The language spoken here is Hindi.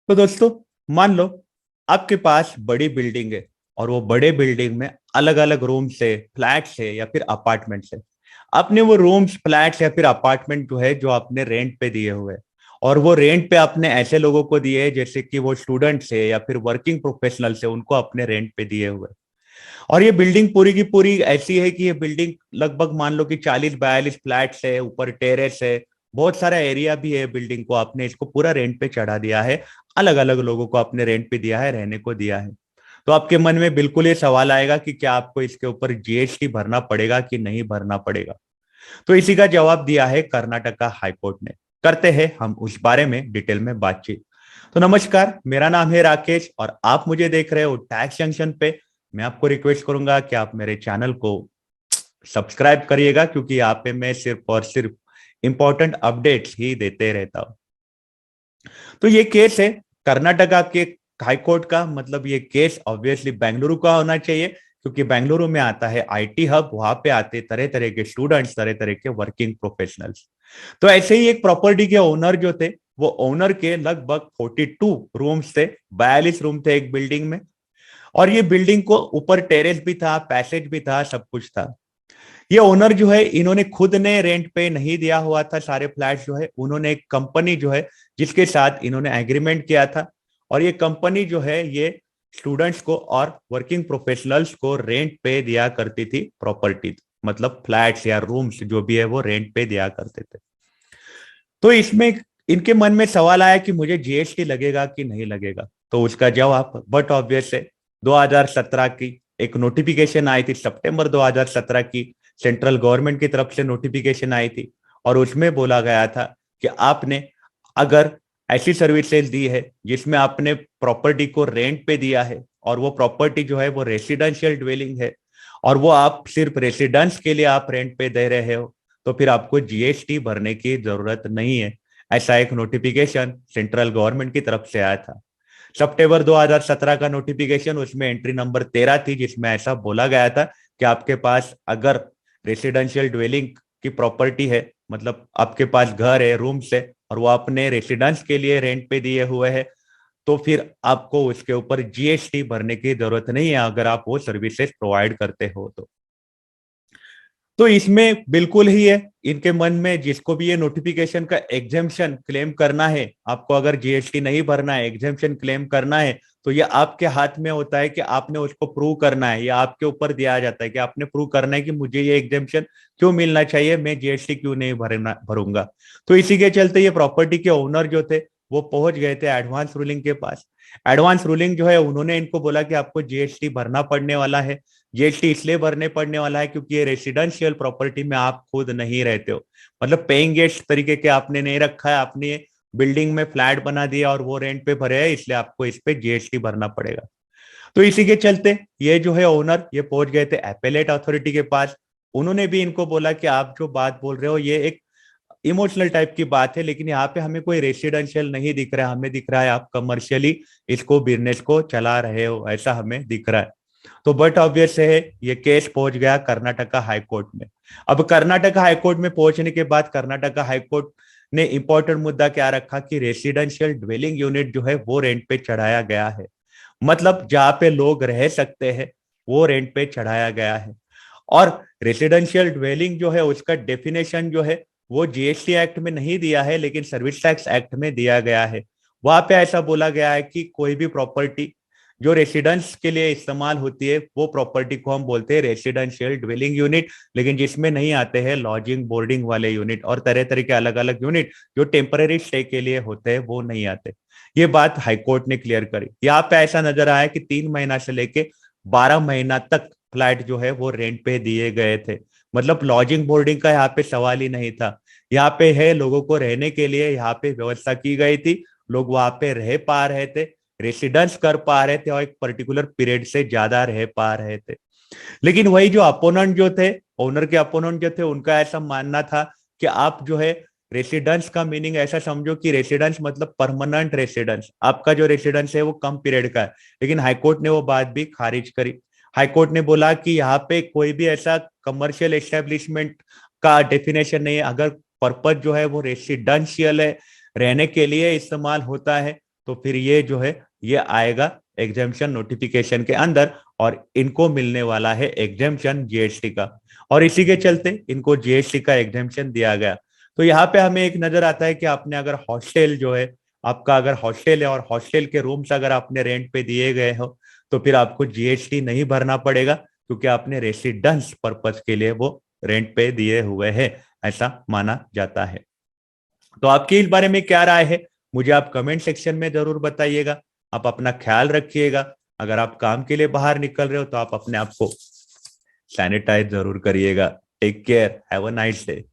तो दोस्तों, मान लो आपके पास बड़ी बिल्डिंग है और वो बड़े बिल्डिंग में अलग अलग रूम्स है, फ्लैट्स है या फिर अपार्टमेंट्स है। आपने वो रूम्स, फ्लैट्स या फिर अपार्टमेंट जो है, जो आपने रेंट पे दिए हुए हैं, और वो रेंट पे आपने ऐसे लोगों को दिए हैं जैसे कि वो स्टूडेंट्स है या फिर वर्किंग प्रोफेशनल्स है, उनको अपने रेंट पे दिए हुए हैं। और ये बिल्डिंग पूरी की पूरी ऐसी है कि ये बिल्डिंग लगभग मान लो कि 40-42 फ्लैट्स है, ऊपर टेरेस है, बहुत सारा एरिया भी है। बिल्डिंग को आपने इसको पूरा रेंट पे चढ़ा दिया है, अलग अलग लोगों को आपने रेंट पे दिया है, रहने को दिया है। तो आपके मन में बिल्कुल ये सवाल आएगा कि क्या आपको इसके ऊपर जीएसटी भरना पड़ेगा कि नहीं भरना पड़ेगा। तो इसी का जवाब दिया है कर्नाटका हाईकोर्ट ने। करते हैं हम उस बारे में डिटेल में बातचीत। तो नमस्कार, मेरा नाम है राकेश और आप मुझे देख रहे हो टैक्स जंक्शन पे। मैं आपको रिक्वेस्ट करूंगा कि आप मेरे चैनल को सब्सक्राइब करिएगा, क्योंकि यहाँ पे मैं सिर्फ और सिर्फ इंपॉर्टेंट अपडेट्स ही देते रहता हूँ। तो ये केस है कर्नाटका के हाईकोर्ट का। मतलब ये केस ऑब्वियसली बेंगलुरु का होना चाहिए, क्योंकि बेंगलुरु में आता है आईटी हब। वहां पे आते तरह तरह के स्टूडेंट्स, तरह तरह के वर्किंग प्रोफेशनल्स। तो ऐसे ही एक प्रॉपर्टी के ओनर जो थे, वो ओनर के लगभग 42 रूम्स थे, 42 रूम थे एक बिल्डिंग में। और ये बिल्डिंग को ऊपर टेरेस भी था, पैसेज भी था, सब कुछ था। ये ओनर जो है, इन्होंने खुद ने रेंट पे नहीं दिया हुआ था सारे फ्लैट जो है। उन्होंने एक कंपनी जो है, जिसके साथ इन्होंने एग्रीमेंट किया था, और ये कंपनी जो है ये स्टूडेंट्स को और वर्किंग प्रोफेशनल्स को रेंट पे दिया करती थी प्रॉपर्टी। मतलब फ्लैट्स या रूम्स जो भी है वो रेंट पे दिया करते थे। तो इसमें इनके मन में सवाल आया कि मुझे जीएसटी लगेगा कि नहीं लगेगा। तो उसका जवाब बट ऑब्वियस है। 2017 की एक नोटिफिकेशन आई थी, सितंबर 2017 की सेंट्रल गवर्नमेंट की तरफ से नोटिफिकेशन आई थी। और उसमें बोला गया था कि आपने अगर ऐसी सर्विसेज दी है जिसमें आपने प्रॉपर्टी को रेंट पे दिया है, और वो प्रॉपर्टी जो है वो रेसिडेंशियल ड्वेलिंग है, और वो आप सिर्फ रेसिडेंस के लिए आप रेंट पे दे रहे हो, तो फिर आपको जीएसटी भरने की जरूरत नहीं है। ऐसा एक नोटिफिकेशन सेंट्रल गवर्नमेंट की तरफ से आया था सितंबर 2017 का नोटिफिकेशन। उसमें एंट्री नंबर 13 थी, जिसमें ऐसा बोला गया था कि आपके पास अगर रेसिडेंशियल ड्वेलिंग की प्रॉपर्टी है, मतलब आपके पास घर है, रूम्स है, और वो अपने रेसिडेंस के लिए रेंट पे दिए हुए है, तो फिर आपको उसके ऊपर जीएसटी भरने की जरूरत नहीं है, अगर आप वो सर्विसेज प्रोवाइड करते हो तो। तो इसमें बिल्कुल ही है इनके मन में, जिसको भी ये नोटिफिकेशन का एग्जेम्पशन क्लेम करना है, आपको अगर जीएसटी नहीं भरना है, एग्जेम्पशन क्लेम करना है, तो ये आपके हाथ में होता है कि आपने उसको प्रूव करना है, या आपके ऊपर दिया जाता है कि आपने प्रूव करना है कि मुझे ये एग्जेम्पशन क्यों मिलना चाहिए, मैं जीएसटी क्यों नहीं भरूंगा। तो इसी के चलते ये प्रॉपर्टी के ओनर जो थे, वो पहुंच गए थे एडवांस रूलिंग के पास। एडवांस रूलिंग जो है, उन्होंने इनको बोला कि आपको जीएसटी भरना पड़ने वाला है। जीएसटी इसलिए भरने पड़ने वाला है क्योंकि ये रेसिडेंशियल प्रॉपर्टी में आप खुद नहीं रहते हो। मतलब पेइंग गेस्ट तरीके के आपने नहीं रखा है, आपने बिल्डिंग में फ्लैट बना दिया और वो रेंट पे भरे है, इसलिए आपको इस पे जीएसटी भरना पड़ेगा। तो इसी के चलते ये जो है ओनर, ये पहुंच गए थे एपेलेट अथॉरिटी के पास। उन्होंने भी इनको बोला कि आप जो बात बोल रहे हो ये एक इमोशनल टाइप की बात है, लेकिन यहाँ पे हमें कोई रेसिडेंशियल नहीं दिख रहा है, हमें दिख रहा है आप कमर्शियली इसको, बिजनेस को चला रहे हो, ऐसा हमें दिख रहा है। तो बट ऑब्वियस है, ये केस पहुंच गया कर्नाटका हाईकोर्ट में। अब कर्नाटका हाईकोर्ट में पहुंचने के बाद कर्नाटका हाईकोर्ट ने इंपॉर्टेंट मुद्दा क्या रखा कि रेसिडेंशियल ड्वेलिंग यूनिट जो है वो रेंट पे चढ़ाया गया है। मतलब जहाँ पे लोग रह सकते हैं वो रेंट पे चढ़ाया गया है। और रेसिडेंशियल ड्वेलिंग जो है उसका डेफिनेशन जो है वो जीएसटी एक्ट में नहीं दिया है, लेकिन सर्विस टैक्स एक्ट में दिया गया है। वहां पे ऐसा बोला गया है कि कोई भी प्रॉपर्टी जो रेसिडेंस के लिए इस्तेमाल होती है, वो प्रॉपर्टी को हम बोलते हैं रेसिडेंशियल ड्वेलिंग यूनिट। लेकिन जिसमें नहीं आते हैं लॉजिंग बोर्डिंग वाले यूनिट और तरह तरह के अलग अलग यूनिट जो टेम्पररी स्टे के लिए होते हैं, वो नहीं आते। ये बात हाईकोर्ट ने क्लियर करी। यहाँ पे ऐसा नजर आया कि 3 महीना से लेके 12 महीना तक फ्लैट जो है वो रेंट पे दिए गए थे। मतलब लॉजिंग बोर्डिंग का यहाँ पे सवाल ही नहीं था। यहाँ पे है लोगों को रहने के लिए यहाँ पे व्यवस्था की गई थी, लोग वहां पे रह पा रहे थे, रेसिडेंस कर पा रहे थे, और एक पर्टिकुलर पीरियड से ज्यादा रह पा रहे थे। लेकिन वही जो अपोनेंट जो थे, ओनर के अपोनेंट जो थे, उनका ऐसा मानना था कि आप जो है रेसिडेंस का मीनिंग ऐसा समझो कि रेसिडेंस मतलब परमानेंट रेसिडेंस, आपका जो रेसिडेंस है वो कम पीरियड का है। लेकिन हाईकोर्ट ने वो बात भी खारिज करी। हाईकोर्ट ने बोला कि यहाँ पे कोई भी ऐसा कमर्शियल एस्टेब्लिशमेंट का डेफिनेशन नहीं है। अगर पर्पज जो है वो रेसिडेंशियल है, रहने के लिए इस्तेमाल होता है, तो फिर ये जो है ये आएगा एग्जेम्पशन नोटिफिकेशन के अंदर, और इनको मिलने वाला है एग्जेम्पशन जीएसटी का, और इसी के चलते इनको जीएसटी का एग्जेम्पशन दिया गया। तो यहाँ पे हमें एक नजर आता है कि आपने अगर हॉस्टल जो है, आपका अगर हॉस्टल है और हॉस्टल के रूम्स अगर आपने रेंट पे दिए गए हो, तो फिर आपको जीएसटी नहीं भरना पड़ेगा, क्योंकि आपने रेसिडेंस पर्पज के लिए वो रेंट पे दिए हुए हैं, ऐसा माना जाता है। तो आपकी इस बारे में क्या राय है, मुझे आप कमेंट सेक्शन में जरूर बताइएगा। आप अपना ख्याल रखिएगा। अगर आप काम के लिए बाहर निकल रहे हो तो आप अपने आप को सैनिटाइज जरूर करिएगा। Take care, have a nice day.